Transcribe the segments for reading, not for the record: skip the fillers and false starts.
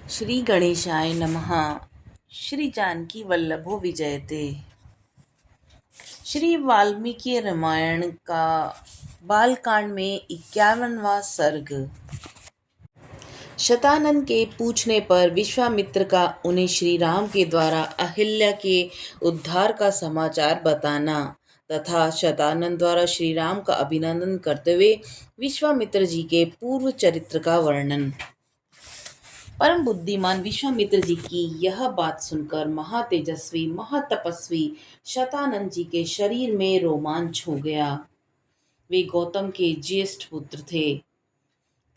श्री गणेशाय नमः। श्री जानकी वल्लभो विजयते। श्री वाल्मीकि रामायण का बालकांड में 51वां सर्ग। शतानन के पूछने पर विश्वामित्र का उन्हें श्री राम के द्वारा अहिल्या के उद्धार का समाचार बताना तथा शतानन द्वारा श्री राम का अभिनंदन करते हुए विश्वामित्र जी के पूर्व चरित्र का वर्णन। परम बुद्धिमान विश्वामित्र जी की यह बात सुनकर महातेजस्वी महातपस्वी शतानंद जी के शरीर में रोमांच हो गया। वे गौतम के ज्येष्ठ पुत्र थे।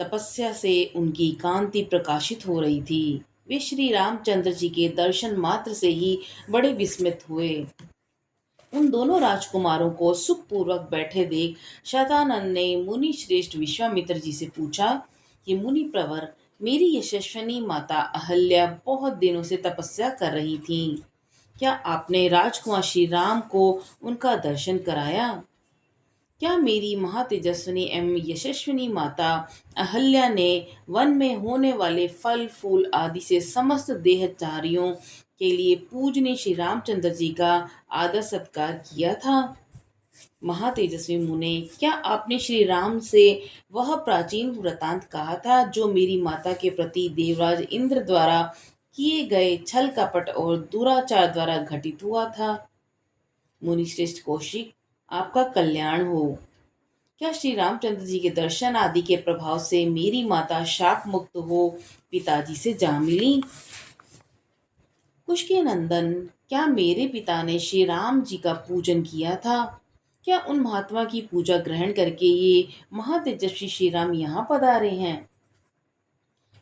तपस्या से उनकी कांति प्रकाशित हो रही थी। वे श्री रामचंद्र जी के दर्शन मात्र से ही बड़े विस्मित हुए। उन दोनों राजकुमारों को सुखपूर्वक बैठे देख शतानंद ने मुनि श्रेष्ठ विश्वामित्र जी से पूछा कि मुनि प्रवर, मेरी यशस्विनी माता अहल्या बहुत दिनों से तपस्या कर रही थी। क्या आपने राजकुमार श्री राम को उनका दर्शन कराया? क्या मेरी महातेजस्विनी एवं यशस्विनी माता अहल्या ने वन में होने वाले फल फूल आदि से समस्त देहधारियों के लिए पूजनीय श्री रामचंद्र जी का आदर सत्कार किया था? महातेजस्वी मुने, क्या आपने श्री राम से वह प्राचीन वृतांत कहा था जो मेरी माता के प्रति देवराज इंद्र द्वारा किए गए छल कपट और दुराचार द्वारा घटित हुआ था? मुनिश्रेष्ठ कौशिक, आपका कल्याण हो। क्या श्री रामचंद्र जी के दर्शन आदि के प्रभाव से मेरी माता शाप मुक्त हो पिताजी से जा मिली? कुश के नंदन, क्या मेरे पिता ने श्री राम जी का पूजन किया था? क्या उन महात्मा की पूजा ग्रहण करके ये महातेजस्वी श्री राम यहाँ पधारे हैं?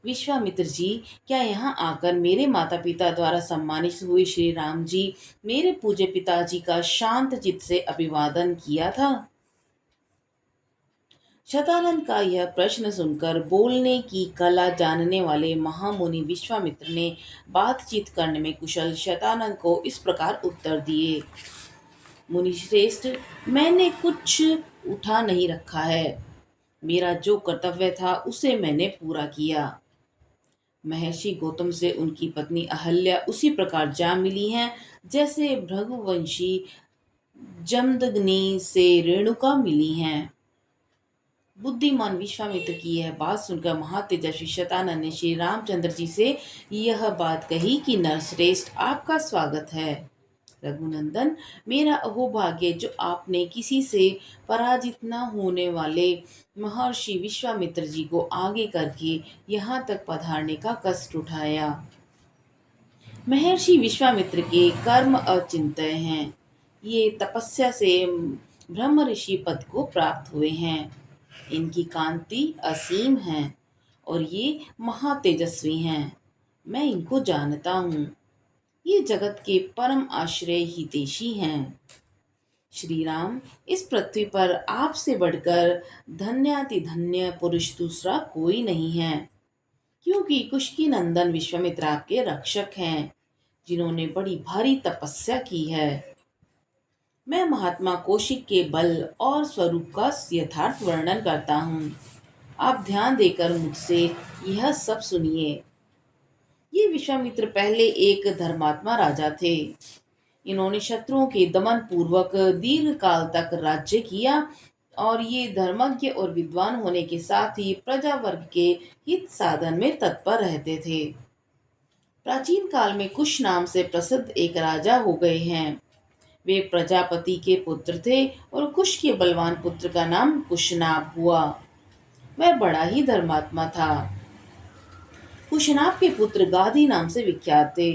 विश्वामित्र जी, क्या यहाँ आकर मेरे माता पिता द्वारा सम्मानित हुए श्री राम जी मेरे पूज्य पिताजी का शांत चित्त से अभिवादन किया था? शतानंद का यह प्रश्न सुनकर बोलने की कला जानने वाले महामुनि विश्वामित्र ने बातचीत करने में कुशल शतानंद को इस प्रकार उत्तर दिए। मुनिश्रेष्ठ, मैंने कुछ उठा नहीं रखा है। मेरा जो कर्तव्य था उसे मैंने पूरा किया। महर्षि गौतम से उनकी पत्नी अहल्या उसी प्रकार जा मिली हैं जैसे भृगुवंशी जमदग्नि से रेणुका मिली हैं। बुद्धिमान विश्वामित्र की यह बात सुनकर महातेजस्वी शतानंद ने श्री रामचंद्र जी से यह बात कही कि नरश्रेष्ठ, आपका स्वागत है। रघुनंदन, मेरा अहोभाग्य जो आपने किसी से पराजित न होने वाले महर्षि विश्वामित्र जी को आगे करके यहाँ तक पधारने का कष्ट उठाया। महर्षि विश्वामित्र के कर्म अचिंत्य हैं। ये तपस्या से ब्रह्म ऋषि पद को प्राप्त हुए हैं। इनकी कांति असीम है और ये महातेजस्वी हैं। मैं इनको जानता हूँ। ये जगत के परम आश्रय हितैषी हैं। श्री राम, इस पृथ्वी पर आपसे बढ़कर धन्याति धन्य पुरुष दूसरा कोई नहीं है, क्योंकि कुशकी नंदन विश्वामित्र आपके रक्षक हैं, जिन्होंने बड़ी भारी तपस्या की है। मैं महात्मा कौशिक के बल और स्वरूप का यथार्थ वर्णन करता हूँ। आप ध्यान देकर मुझसे यह सब सुनिए। ये विश्वामित्र पहले एक धर्मात्मा राजा थे। इन्होंने शत्रुओं के दमन पूर्वक दीर्घ काल तक राज्य किया और ये धर्मज्ञ और विद्वान होने के साथ ही प्रजा वर्ग के हित साधन में तत्पर रहते थे। प्राचीन काल में कुश नाम से प्रसिद्ध एक राजा हो गए हैं। वे प्रजापति के पुत्र थे और कुश के बलवान पुत्र का नाम कुशनाभ हुआ। वह बड़ा ही धर्मात्मा था। कुशनाभ के पुत्र गादी नाम से विख्यात थे।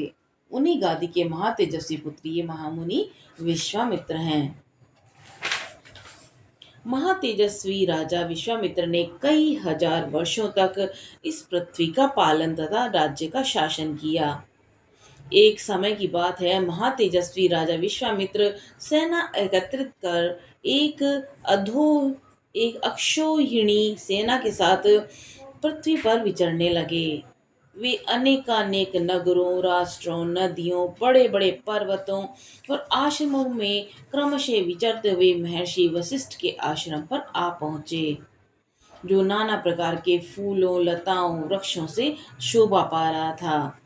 उन्हीं गादी के महातेजस्वी पुत्र ये महामुनि विश्वामित्र हैं। महातेजस्वी राजा विश्वामित्र ने कई हजार वर्षों तक इस पृथ्वी का पालन तथा राज्य का शासन किया। एक समय की बात है, महातेजस्वी राजा विश्वामित्र सेना एकत्रित कर एक अक्षौहिणी सेना के साथ पृथ्वी पर विचरने लगे। वे अनेकानेक नगरों, राष्ट्रों, नदियों, बड़े बड़े पर्वतों और आश्रमों में क्रमशः विचरते हुए महर्षि वशिष्ठ के आश्रम पर आ पहुंचे। जो नाना प्रकार के फूलों, लताओं, वृक्षों से शोभा पा रहा था।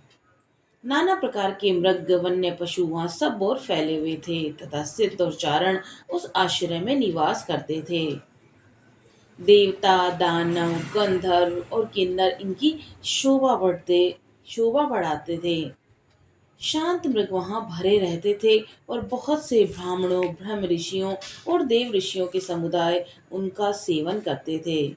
नाना प्रकार के मृग, वन्य पशु वहां सब ओर फैले हुए थे तथा सिद्ध और चारण उस आश्रय में निवास करते थे। देवता, दानव, गंधर्व और किन्नर इनकी शोभा बढ़ाते थे। शांत मृग वहां भरे रहते थे और बहुत से ब्राह्मणों, ब्रह्म ऋषियों और देव ऋषियों के समुदाय उनका सेवन करते थे।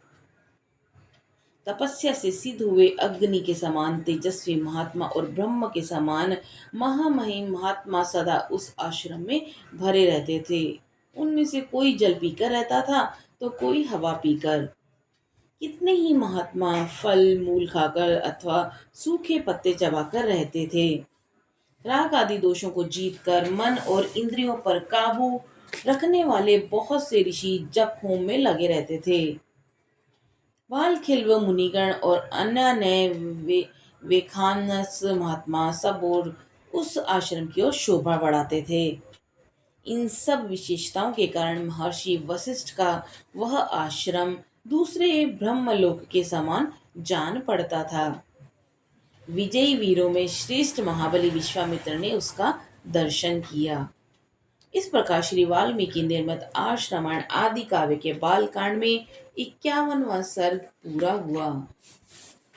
तपस्या से सिद्ध हुए अग्नि के समान तेजस्वी महात्मा और ब्रह्म के समान महामहिम महात्मा सदा उस आश्रम में भरे रहते थे। उनमें से कोई जल पीकर रहता था तो कोई हवा पीकर। कितने ही महात्मा फल मूल खाकर अथवा सूखे पत्ते चबाकर रहते थे। राग आदि दोषों को जीतकर मन और इंद्रियों पर काबू रखने वाले बहुत से ऋषि जप होम में लगे रहते थे। वालखिल्य मुनिगण और अन्य नए वेखानस महात्मा सब और उस आश्रम की ओर शोभा बढ़ाते थे। इन सब विशेषताओं के कारण महर्षि वशिष्ठ का वह आश्रम दूसरे ब्रह्मलोक के समान जान पड़ता था। विजयी वीरों में श्रेष्ठ महाबली विश्वामित्र ने उसका दर्शन किया। इस प्रकार श्री वाल्मीकि निर्मित आर्ष रामायण आदि काव्य के बाल कांड में 51वां सर्ग पूरा हुआ।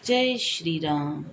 जय श्री राम।